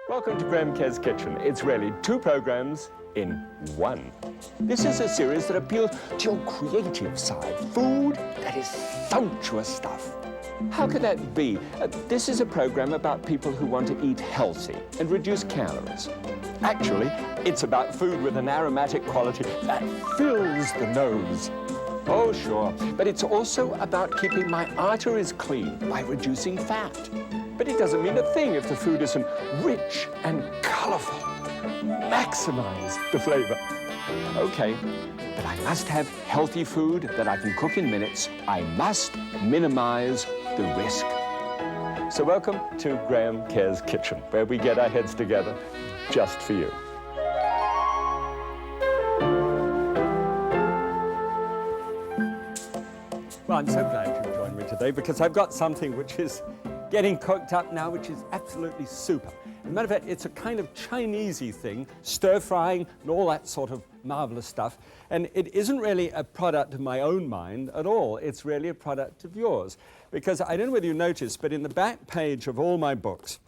Welcome to Graham Kerr's Kitchen. It's really two programs in one. This is a series that appeals to your creative side. Food that is sumptuous stuff. How could that be? This is a program about people who want to eat healthy and reduce calories. Actually, it's about food with an aromatic quality that fills the nose. Oh, sure. But it's also about keeping my arteries clean by reducing fat. But it doesn't mean a thing if the food isn't rich and colorful. Maximize the flavor. Okay, but I must have healthy food that I can cook in minutes. I must minimize the risk. So welcome to Graham Kerr's Kitchen, where we get our heads together just for you. Well, I'm so glad you've joined me today because I've got something which is getting cooked up now, which is absolutely super. As a matter of fact, it's a kind of Chinese-y thing, stir-frying and all that sort of marvelous stuff. And it isn't really a product of my own mind at all. It's really a product of yours. Because I don't know whether you noticed, but in the back page of all my books,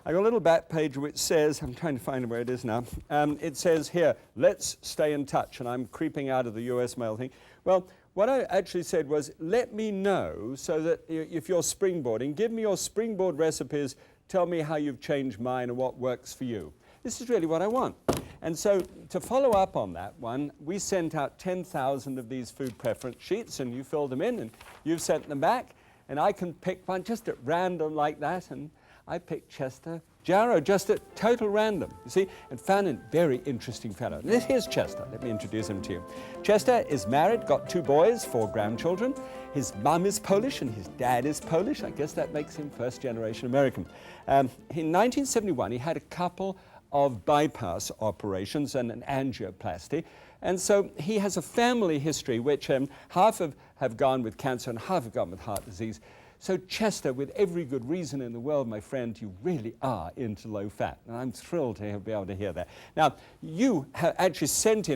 I got a little back page which says, I'm trying to find where it is now, it says here, let's stay in touch. And I'm creeping out of the US mail thing. Well, what I actually said was, let me know so that if you're springboarding, give me your springboard recipes, tell me how you've changed mine and what works for you. This is really what I want. And so to follow up on that one, we sent out 10,000 of these food preference sheets, and you filled them in, and you've sent them back, and I can pick one just at random like that, and I picked Chester Jarrow just at total random, you see, and found a very interesting fellow. Here's Chester. Let me introduce him to you. Chester is married, got 2 boys, 4 grandchildren. His mum is Polish and his dad is Polish. I guess that makes him first-generation American. In 1971, he had a couple of bypass operations and an angioplasty. And so he has a family history which half have gone with cancer and half have gone with heart disease. So Chester, with every good reason in the world, my friend, you really are into low fat. And I'm thrilled to be able to hear that. Now, you have actually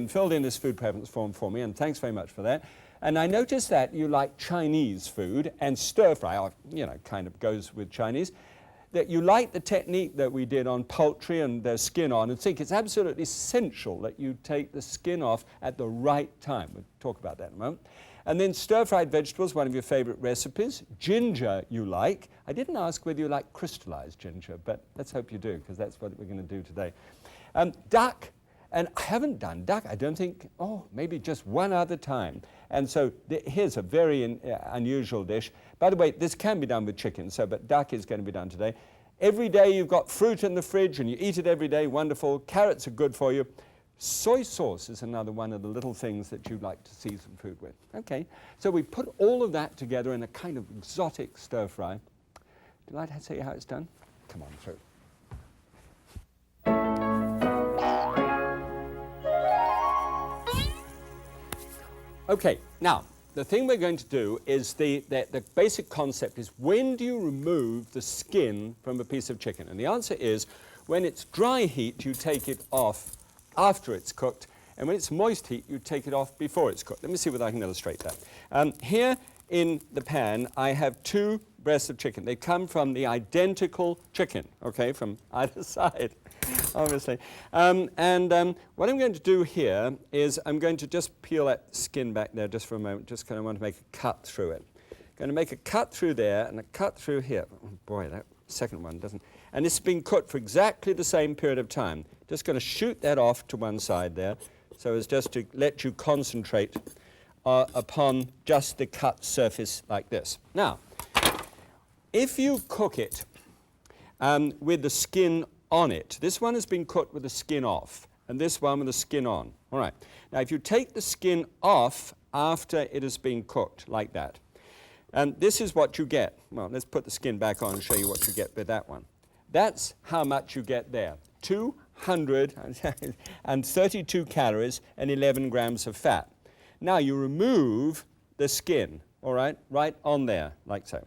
filled in this food preference form for me, and thanks very much for that. And I noticed that you like Chinese food and stir-fry, or, kind of goes with Chinese, that you like the technique that we did on poultry and their skin on, and think it's absolutely essential that you take the skin off at the right time. We'll talk about that in a moment. And then stir-fried vegetables, one of your favorite recipes. Ginger you like. I didn't ask whether you like crystallized ginger, but let's hope you do, because that's what we're going to do today. Duck, and I haven't done duck, I don't think, maybe just one other time. And so here's a very unusual dish. By the way, this can be done with chicken, but duck is going to be done today. Every day you've got fruit in the fridge and you eat it every day, wonderful. Carrots are good for you. Soy sauce is another one of the little things that you like to season food with. Okay, so we put all of that together in a kind of exotic stir-fry. Do I tell you how it's done? Come on through. Okay, now, the thing we're going to do is the basic concept is, when do you remove the skin from a piece of chicken? And the answer is, when it's dry heat, you take it off after it's cooked, and when it's moist heat, you take it off before it's cooked. Let me see whether I can illustrate that. Here in the pan, I have 2 breasts of chicken. They come from the identical chicken, okay, from either side, obviously. What I'm going to do here is I'm going to just peel that skin back there just for a moment, just kind of want to make a cut through it. Going to make a cut through there and a cut through here. Oh boy, that second one doesn't. And this has been cooked for exactly the same period of time. Just going to shoot that off to one side there, so as just to let you concentrate upon just the cut surface like this. Now, if you cook it with the skin on it, this one has been cooked with the skin off, and this one with the skin on. All right. Now, if you take the skin off after it has been cooked like that, this is what you get. Well, let's put the skin back on and show you what you get with that one. That's how much you get there. 232 calories and 11 grams of fat. Now you remove the skin, all right, right on there, like so.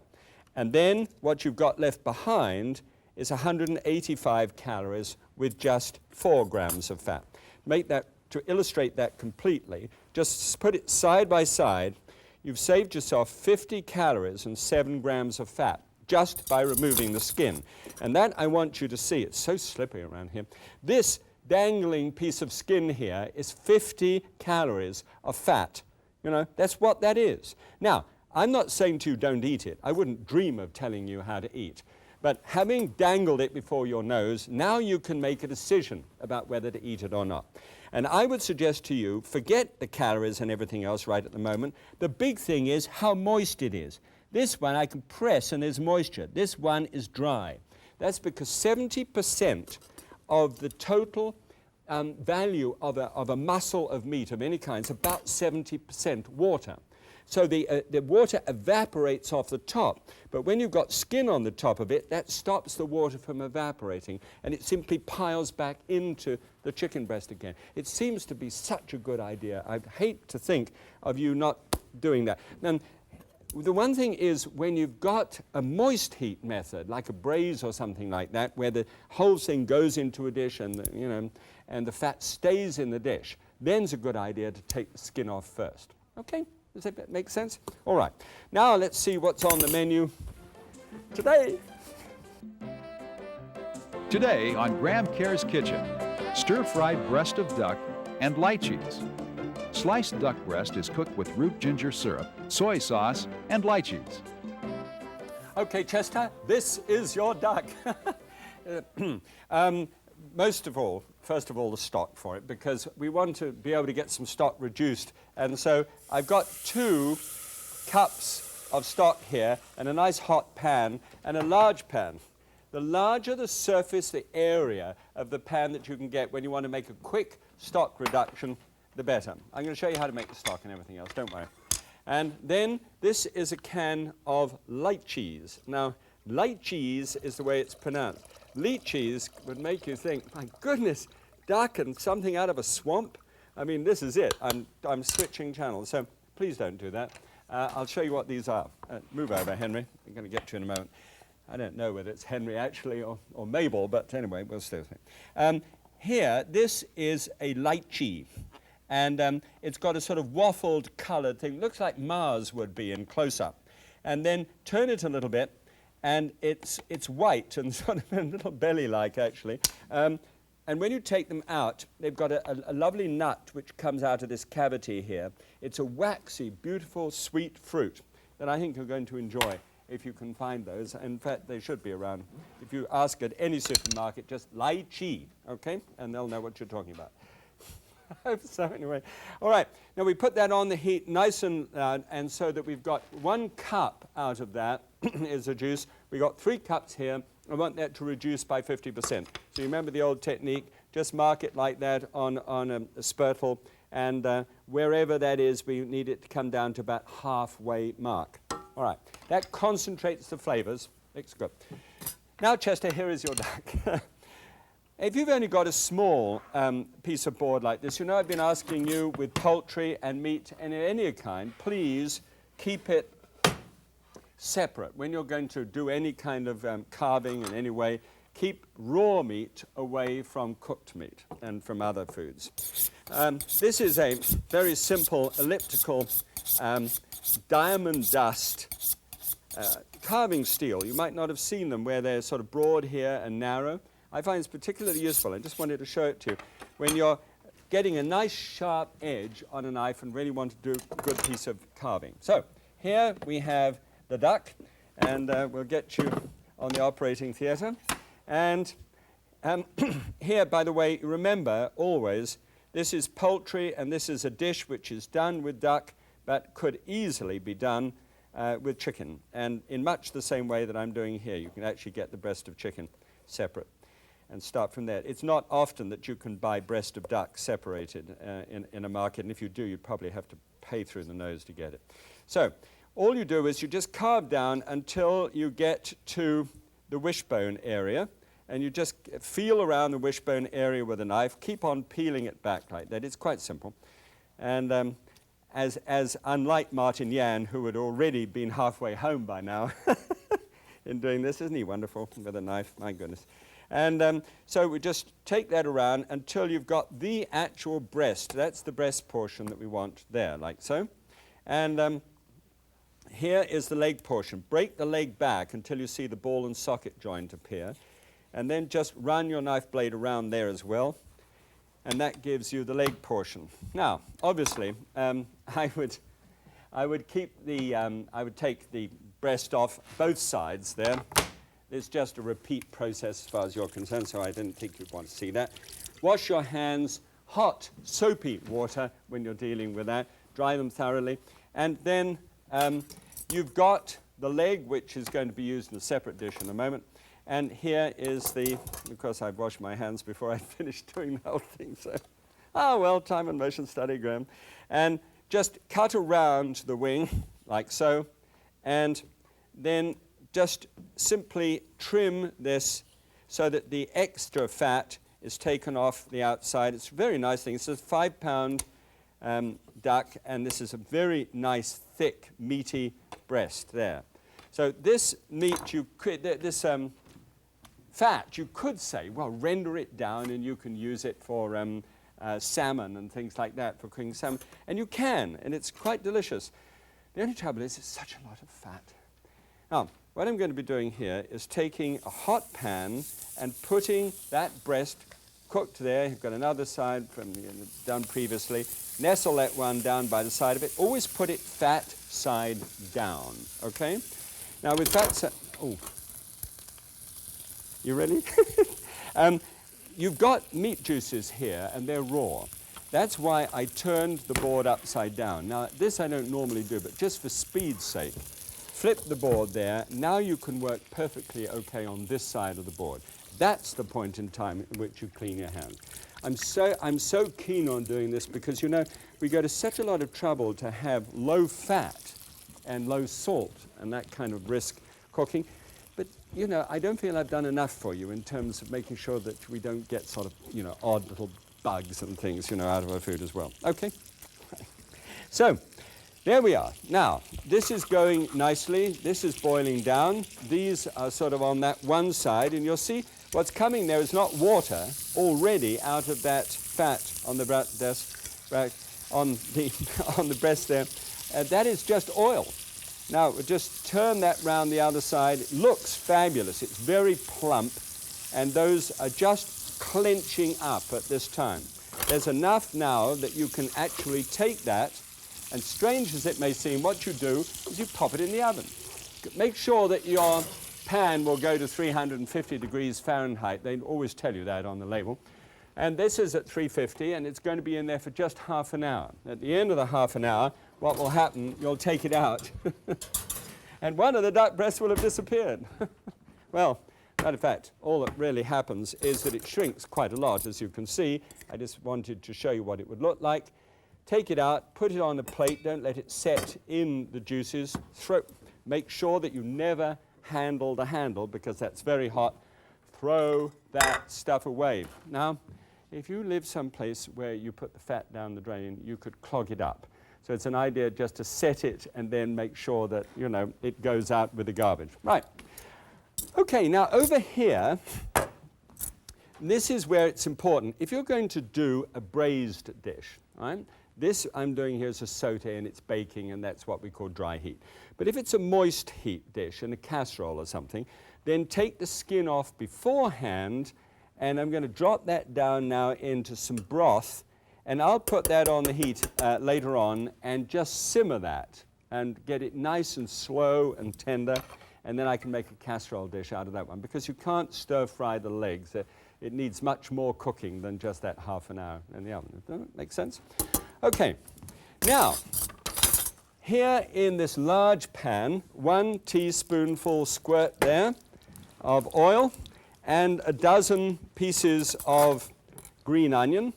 And then what you've got left behind is 185 calories with just 4 grams of fat. To illustrate that completely, just put it side by side. You've saved yourself 50 calories and 7 grams of fat just by removing the skin. And that I want you to see. It's so slippery around here. This dangling piece of skin here is 50 calories of fat. You know, that's what that is. Now, I'm not saying to you don't eat it. I wouldn't dream of telling you how to eat. But having dangled it before your nose, now you can make a decision about whether to eat it or not. And I would suggest to you, forget the calories and everything else right at the moment. The big thing is how moist it is. This one I can press and there's moisture. This one is dry. That's because 70% of the total value of a muscle of meat of any kind is about 70% water. So the water evaporates off the top, but when you've got skin on the top of it, that stops the water from evaporating, and it simply piles back into the chicken breast again. It seems to be such a good idea. I'd hate to think of you not doing that. Now, the one thing is when you've got a moist heat method, like a braise or something like that, where the whole thing goes into a dish and and the fat stays in the dish, then it's a good idea to take the skin off first. Okay? Does that make sense? All right. Now let's see what's on the menu today. Today on Graham Kerr's Kitchen, stir-fried breast of duck and lychees. Sliced duck breast is cooked with root ginger syrup, soy sauce, and lychees. Okay, Chester, this is your duck. First of all, the stock for it, because we want to be able to get some stock reduced. And so I've got 2 cups of stock here, and a nice hot pan, and a large pan. The larger the surface, the area of the pan that you can get when you want to make a quick stock reduction, the better. I'm going to show you how to make the stock and everything else, don't worry. And then this is a can of lychees. Now, lychees is the way it's pronounced. Lychees would make you think, my goodness, duck and something out of a swamp? I mean, this is it. I'm switching channels, so please don't do that. I'll show you what these are. Move over, Henry. I'm going to get to you in a moment. I don't know whether it's Henry actually or Mabel, but anyway, we'll stay with it. Here, this is a lychee. And it's got a sort of waffled colored thing. Looks like Mars would be in close-up. And then turn it a little bit, and it's white and sort of a little belly-like, actually. And when you take them out, they've got a lovely nut which comes out of this cavity here. It's a waxy, beautiful, sweet fruit that I think you're going to enjoy if you can find those. In fact, they should be around. If you ask at any supermarket, just lychee, okay? And they'll know what you're talking about. I hope so, anyway. All right, now we put that on the heat nice and so that we've got 1 cup out of that is the juice. We've got 3 cups here. I want that to reduce by 50%. So you remember the old technique, just mark it like that on a spurtle, and wherever that is, we need it to come down to about halfway mark. All right, that concentrates the flavors. Looks good. Now, Chester, here is your duck. If you've only got a small piece of board like this, you know I've been asking you with poultry and meat and any kind, please keep it separate. When you're going to do any kind of carving in any way, keep raw meat away from cooked meat and from other foods. This is a very simple elliptical diamond dust carving steel. You might not have seen them where they're sort of broad here and narrow. I find it's particularly useful. I just wanted to show it to you. When you're getting a nice sharp edge on a knife and really want to do a good piece of carving. So here we have the duck, and we'll get you on the operating theatre. And here, by the way, remember always, this is poultry and this is a dish which is done with duck but could easily be done with chicken. And in much the same way that I'm doing here, you can actually get the breast of chicken separate and start from there. It's not often that you can buy breast of duck separated in a market, and if you do, you probably have to pay through the nose to get it. So all you do is you just carve down until you get to the wishbone area, and you just feel around the wishbone area with a knife. Keep on peeling it back like that. It's quite simple. And as unlike Martin Yan, who had already been halfway home by now in doing this, isn't he wonderful with a knife? My goodness. And so we just take that around until you've got the actual breast. That's the breast portion that we want there, like so. And here is the leg portion. Break the leg back until you see the ball and socket joint appear, and then just run your knife blade around there as well, and that gives you the leg portion. Now, obviously, I would keep the, I would take the breast off both sides there. It's just a repeat process as far as you're concerned, so I didn't think you'd want to see that. Wash your hands, hot, soapy water when you're dealing with that. Dry them thoroughly. And then you've got the leg, which is going to be used in a separate dish in a moment. And here is the, of course, I've washed my hands before I finished doing the whole thing. So, well, time and motion study, Graham. And just cut around the wing like so, and then just simply trim this so that the extra fat is taken off the outside. It's a very nice thing. It's a 5-pound duck, and this is a very nice, thick, meaty breast there. So this meat, you could, this fat, you could say, well, render it down, and you can use it for salmon and things like that, for cooking salmon. And you can, and it's quite delicious. The only trouble is it's such a lot of fat. Now, what I'm going to be doing here is taking a hot pan and putting that breast cooked there. You've got another side from done previously. Nestle that one down by the side of it. Always put it fat side down, okay? Now with fat side, oh, you ready? You've got meat juices here and they're raw. That's why I turned the board upside down. Now this I don't normally do, but just for speed's sake, flip the board there. Now you can work perfectly okay on this side of the board. That's the point in time in which you clean your hands. I'm so keen on doing this because, you know, we go to such a lot of trouble to have low fat and low salt and that kind of brisk cooking. But, you know, I don't feel I've done enough for you in terms of making sure that we don't get sort of, you know, odd little bugs and things, you know, out of our food as well. Okay. So, there we are. Now, this is going nicely. This is boiling down. These are sort of on that one side, and you'll see what's coming there is not water already out of that fat on the on the breast there. That is just oil. Now, just turn that round the other side. It looks fabulous. It's very plump, and those are just clenching up at this time. There's enough now that you can actually take that, and strange as it may seem, what you do is you pop it in the oven. Make sure that your pan will go to 350 degrees Fahrenheit. They always tell you that on the label. And this is at 350, and it's going to be in there for just half an hour. At the end of the half an hour, what will happen, you'll take it out, and one of the duck breasts will have disappeared. Well, matter of fact, all that really happens is that it shrinks quite a lot, as you can see. I just wanted to show you what it would look like. Take it out, put it on a plate, don't let it set in the juices. Make sure that you never handle the handle because that's very hot. Throw that stuff away. Now, if you live someplace where you put the fat down the drain, you could clog it up. So it's an idea just to set it and then make sure that, you know, it goes out with the garbage. Right. Okay, now over here, this is where it's important. If you're going to do a braised dish, right? This I'm doing here is a saute and it's baking, and that's what we call dry heat. But if it's a moist heat dish in a casserole or something, then take the skin off beforehand, and I'm going to drop that down now into some broth, and I'll put that on the heat later on and just simmer that and get it nice and slow and tender, and then I can make a casserole dish out of that one because you can't stir fry the legs. It needs much more cooking than just that half an hour in the oven. Does that make sense? Okay, now, here in this large pan, 1 teaspoonful squirt there of oil and a dozen pieces of green onion.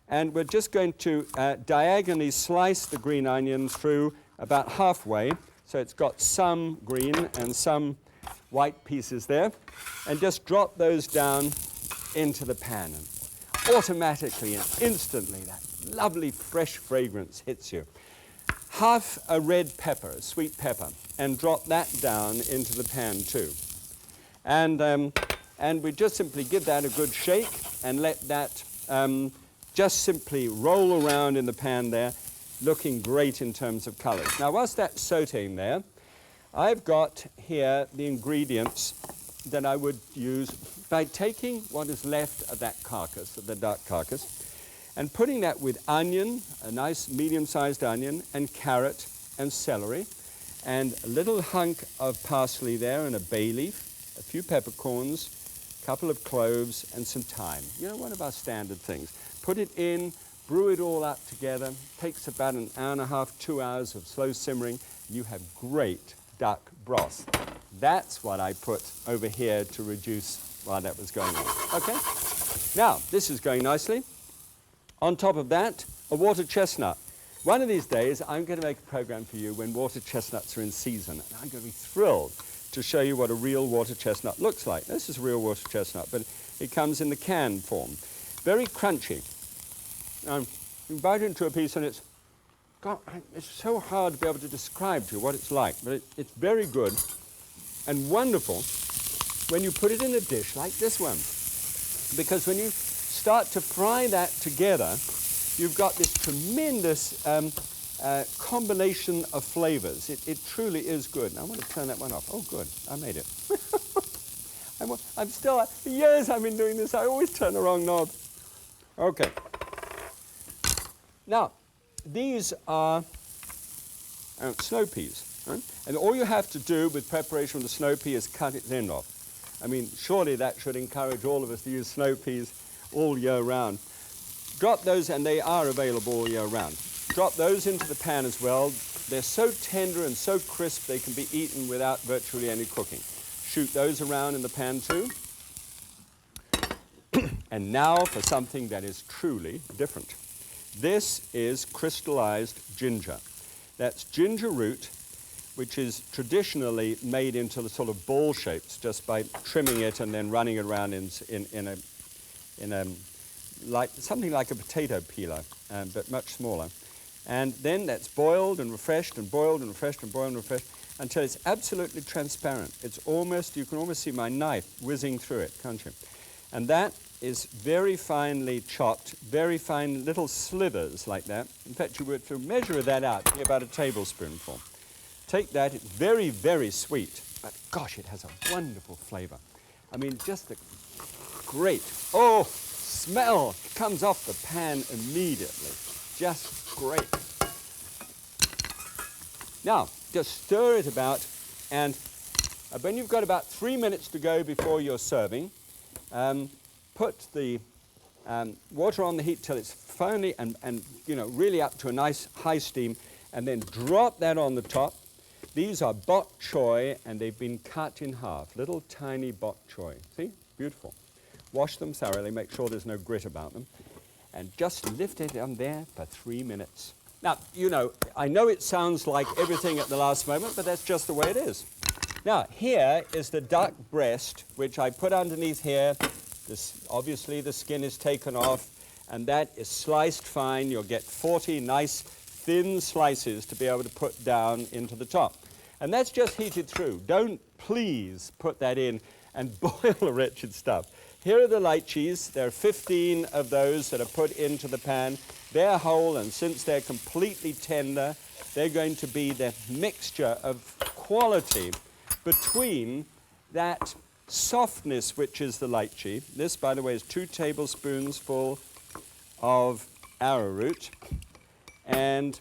And we're just going to diagonally slice the green onion through about halfway, so it's got some green and some white pieces there, and just drop those down into the pan. And automatically and instantly, that lovely fresh fragrance hits you. Half a red pepper, a sweet pepper, and drop that down into the pan too. And we just simply give that a good shake and let that just simply roll around in the pan there, looking great in terms of colors. Now, whilst that's sauteing there, I've got here the ingredients that I would use by taking what is left of that carcass, of the duck carcass, and putting that with onion, a nice medium-sized onion, and carrot and celery, and a little hunk of parsley there and a bay leaf, a few peppercorns, a couple of cloves, and some thyme. You know, one of our standard things. Put it in, brew it all up together. Takes about an hour and a half, 2 hours of slow simmering. You have great duck broth. That's what I put over here to reduce while that was going on. Okay? Now, this is going nicely. On top of that, a water chestnut. One of these days, I'm going to make a program for you when water chestnuts are in season. And I'm going to be thrilled to show you what a real water chestnut looks like. This is a real water chestnut, but it comes in the canned form. Very crunchy. You bite into a piece and it's so hard to be able to describe to you what it's like, but it's very good and wonderful when you put it in a dish like this one. Because when you start to fry that together, you've got this tremendous combination of flavors. It truly is good. Now, I want to turn that one off. Oh, good. I made it. I'm still, for years I've been doing this. I always turn the wrong knob. Okay. Now, these are snow peas. Right? And all you have to do with preparation of the snow pea is cut its end off. I mean, surely that should encourage all of us to use snow peas all year round. Drop those, and they are available all year round. Drop those into the pan as well. They're so tender and so crisp they can be eaten without virtually any cooking. Shoot those around in the pan too. And now for something that is truly different. This is crystallized ginger. That's ginger root, which is traditionally made into the sort of ball shapes just by trimming it and then running it around in something like a potato peeler, but much smaller. And then that's boiled and refreshed and boiled and refreshed and boiled and refreshed until it's absolutely transparent. It's almost, you can almost see my knife whizzing through it, can't you? And that is very finely chopped, very fine little slivers like that. In fact, you were to measure that out, it'd be about a tablespoonful. Take that, it's very, very sweet, but gosh, it has a wonderful flavor. I mean, just a great, oh, smell comes off the pan immediately. Just great. Now, just stir it about, and when you've got about 3 minutes to go before you're serving, put the water on the heat till it's finely and you know, really up to a nice high steam, and then drop that on the top. These are bok choy, and they've been cut in half, little tiny bok choy. See? Beautiful. Wash them thoroughly, make sure there's no grit about them, and just lift it on there for 3 minutes. Now, you know, I know it sounds like everything at the last moment, but that's just the way it is. Now, here is the duck breast, which I put underneath here. Obviously, the skin is taken off, and that is sliced fine. You'll get 40 nice, thin slices to be able to put down into the top. And that's just heated through. Don't please put that in and boil the wretched stuff. Here are the lychees. There are 15 of those that are put into the pan. They're whole, and since they're completely tender, they're going to be the mixture of quality between that softness, which is the lychee. This, by the way, is 2 tablespoons full of arrowroot. And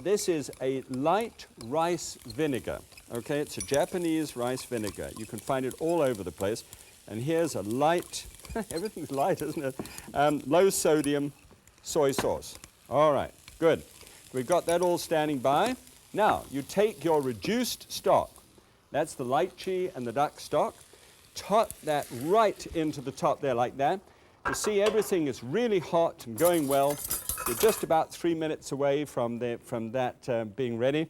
this is a light rice vinegar. Okay, it's a Japanese rice vinegar. You can find it all over the place. And here's a light, everything's light, isn't it? Low sodium soy sauce. All right, good. We've got that all standing by. Now, you take your reduced stock. That's the lychee and the duck stock. Tot that right into the top there like that. You see everything is really hot and going well. You're just about 3 minutes away from that being ready.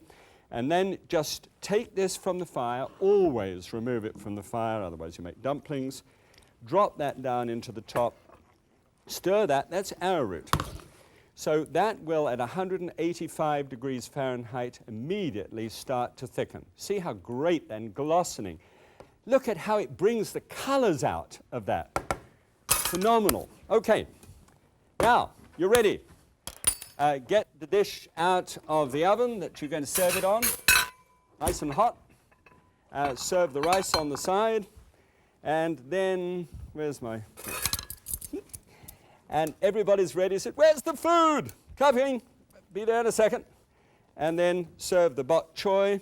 And then just take this from the fire. Always remove it from the fire, otherwise you make dumplings. Drop that down into the top. Stir that. That's arrowroot. So that will, at 185 degrees Fahrenheit, immediately start to thicken. See how great and glossening. Look at how it brings the colors out of that. Phenomenal. Okay. Now, you're ready. Get the dish out of the oven that you're going to serve it on. nice and hot. Serve the rice on the side. And then, where's my... And everybody's ready. Said, where's the food? Coming. Be there in a second. And then serve the bok choy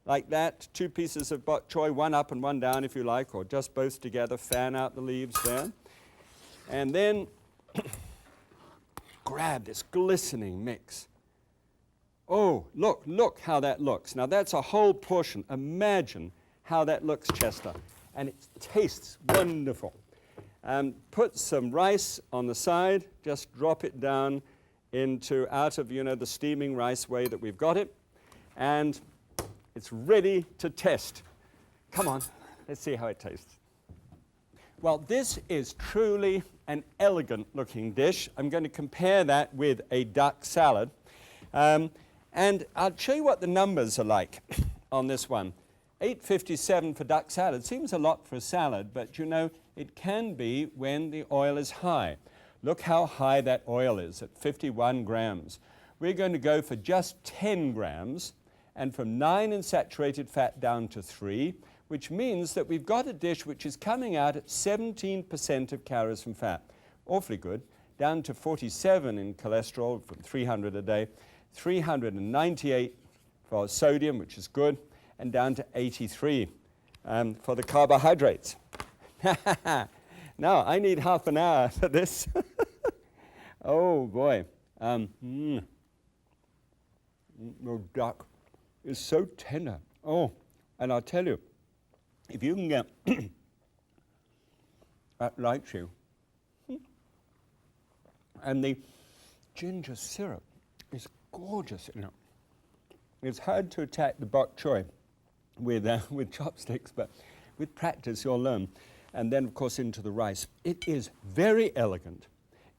like that. 2 pieces of bok choy, one up and one down if you like, or just both together. Fan out the leaves there. And then grab this glistening mix. Oh, look how that looks. Now that's a whole portion. Imagine how that looks, Chester. And it tastes wonderful. Put some rice on the side. Just drop it down out of, the steaming rice way that we've got it. And it's ready to test. Come on, let's see how it tastes. Well, this is truly an elegant looking dish. I'm going to compare that with a duck salad. And I'll show you what the numbers are like on this one. $8.57 for duck salad seems a lot for a salad, but it can be when the oil is high. Look how high that oil is at 51 grams. We're going to go for just 10 grams and from 9 in saturated fat down to 3, which means that we've got a dish which is coming out at 17% of calories from fat. Awfully good. Down to 47 in cholesterol from 300 a day, 398 for sodium, which is good, and down to 83 for the carbohydrates. Now, I need half an hour for this. Oh, boy. The duck is so tender. Oh, and I'll tell you, if you can get that lychee and the ginger syrup is gorgeous. It's hard to attack the bok choy with chopsticks, but with practice you'll learn. And then, of course, into the rice. It is very elegant.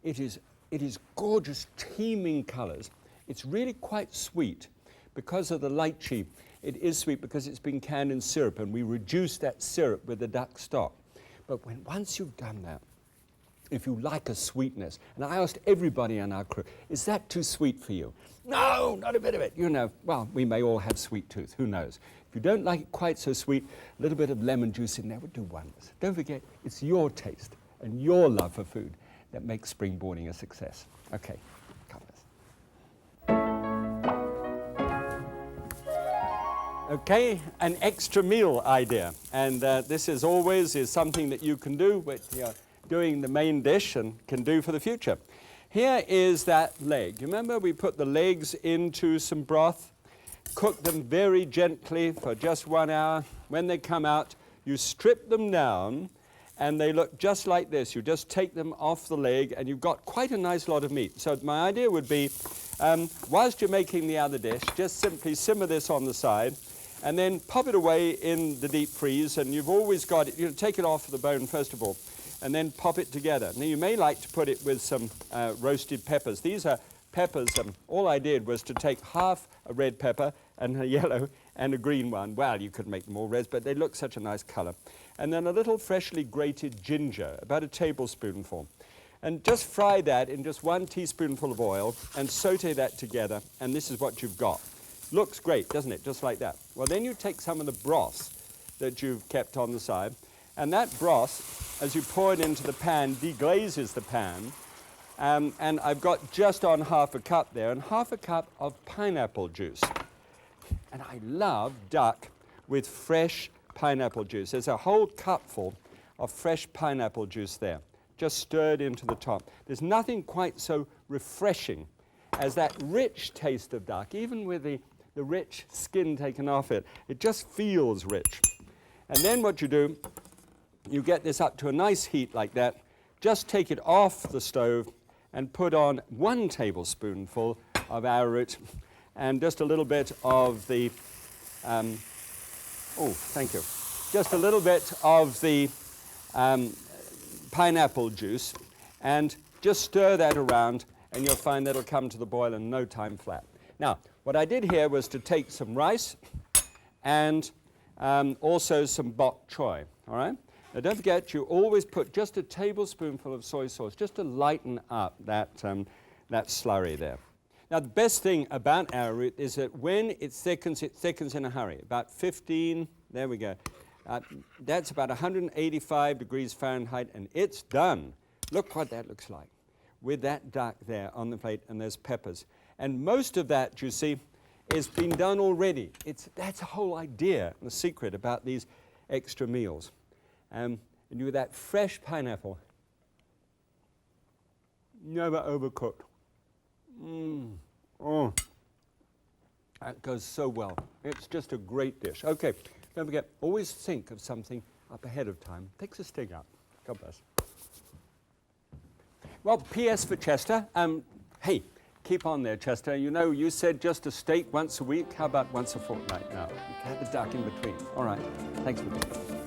It is gorgeous, teeming colors. It's really quite sweet because of the lychee. It is sweet because it's been canned in syrup, and we reduce that syrup with the duck stock. But once you've done that, if you like a sweetness, and I asked everybody on our crew, is that too sweet for you? No, not a bit of it. Well, we may all have sweet tooth, who knows? If you don't like it quite so sweet, a little bit of lemon juice in there would do wonders. Don't forget, it's your taste and your love for food that makes springboarding a success. Okay, come with us. Okay, an extra meal idea. And this is always something that you can do with doing the main dish and can do for the future. Here is that leg. Remember we put the legs into some broth, cook them very gently for just 1 hour. When they come out, you strip them down and they look just like this. You just take them off the leg and you've got quite a nice lot of meat. So my idea would be, whilst you're making the other dish, just simply simmer this on the side and then pop it away in the deep freeze, and you've always got it, take it off the bone first of all, and then pop it together. Now you may like to put it with some roasted peppers. These are peppers, all I did was to take half a red pepper and a yellow and a green one. Well, you could make them all reds, but they look such a nice color. And then a little freshly grated ginger, about a tablespoonful. And just fry that in just 1 teaspoonful of oil and saute that together, and this is what you've got. Looks great, doesn't it? Just like that. Well, then you take some of the broth that you've kept on the side, and that broth, as you pour it into the pan, deglazes the pan. And I've got just on half a cup there, and half a cup of pineapple juice. And I love duck with fresh pineapple juice. There's a whole cupful of fresh pineapple juice there, just stirred into the top. There's nothing quite so refreshing as that rich taste of duck, even with the rich skin taken off it. It just feels rich. And then what you do, you get this up to a nice heat like that. Just take it off the stove and put on 1 tablespoonful of arrowroot and just a little bit of the, just a little bit of the pineapple juice, and just stir that around, and you'll find that'll come to the boil in no time flat. Now, what I did here was to take some rice and also some bok choy, all right? Now, don't forget, you always put just a tablespoonful of soy sauce just to lighten up that slurry there. Now, the best thing about arrowroot is that when it thickens in a hurry. About 15, there we go. That's about 185 degrees Fahrenheit, and it's done. Look what that looks like with that duck there on the plate, and there's peppers. And most of that, you see, is been done already. That's the whole idea, the secret about these extra meals. And with that fresh pineapple, never overcooked. Oh, that goes so well. It's just a great dish. Okay, don't forget, always think of something up ahead of time. Takes a sting out. God bless. Well, P.S. for Chester. Hey, keep on there, Chester. You know, you said just a steak once a week. How about once a fortnight now? You can have the duck in between. All right. Thanks for being here.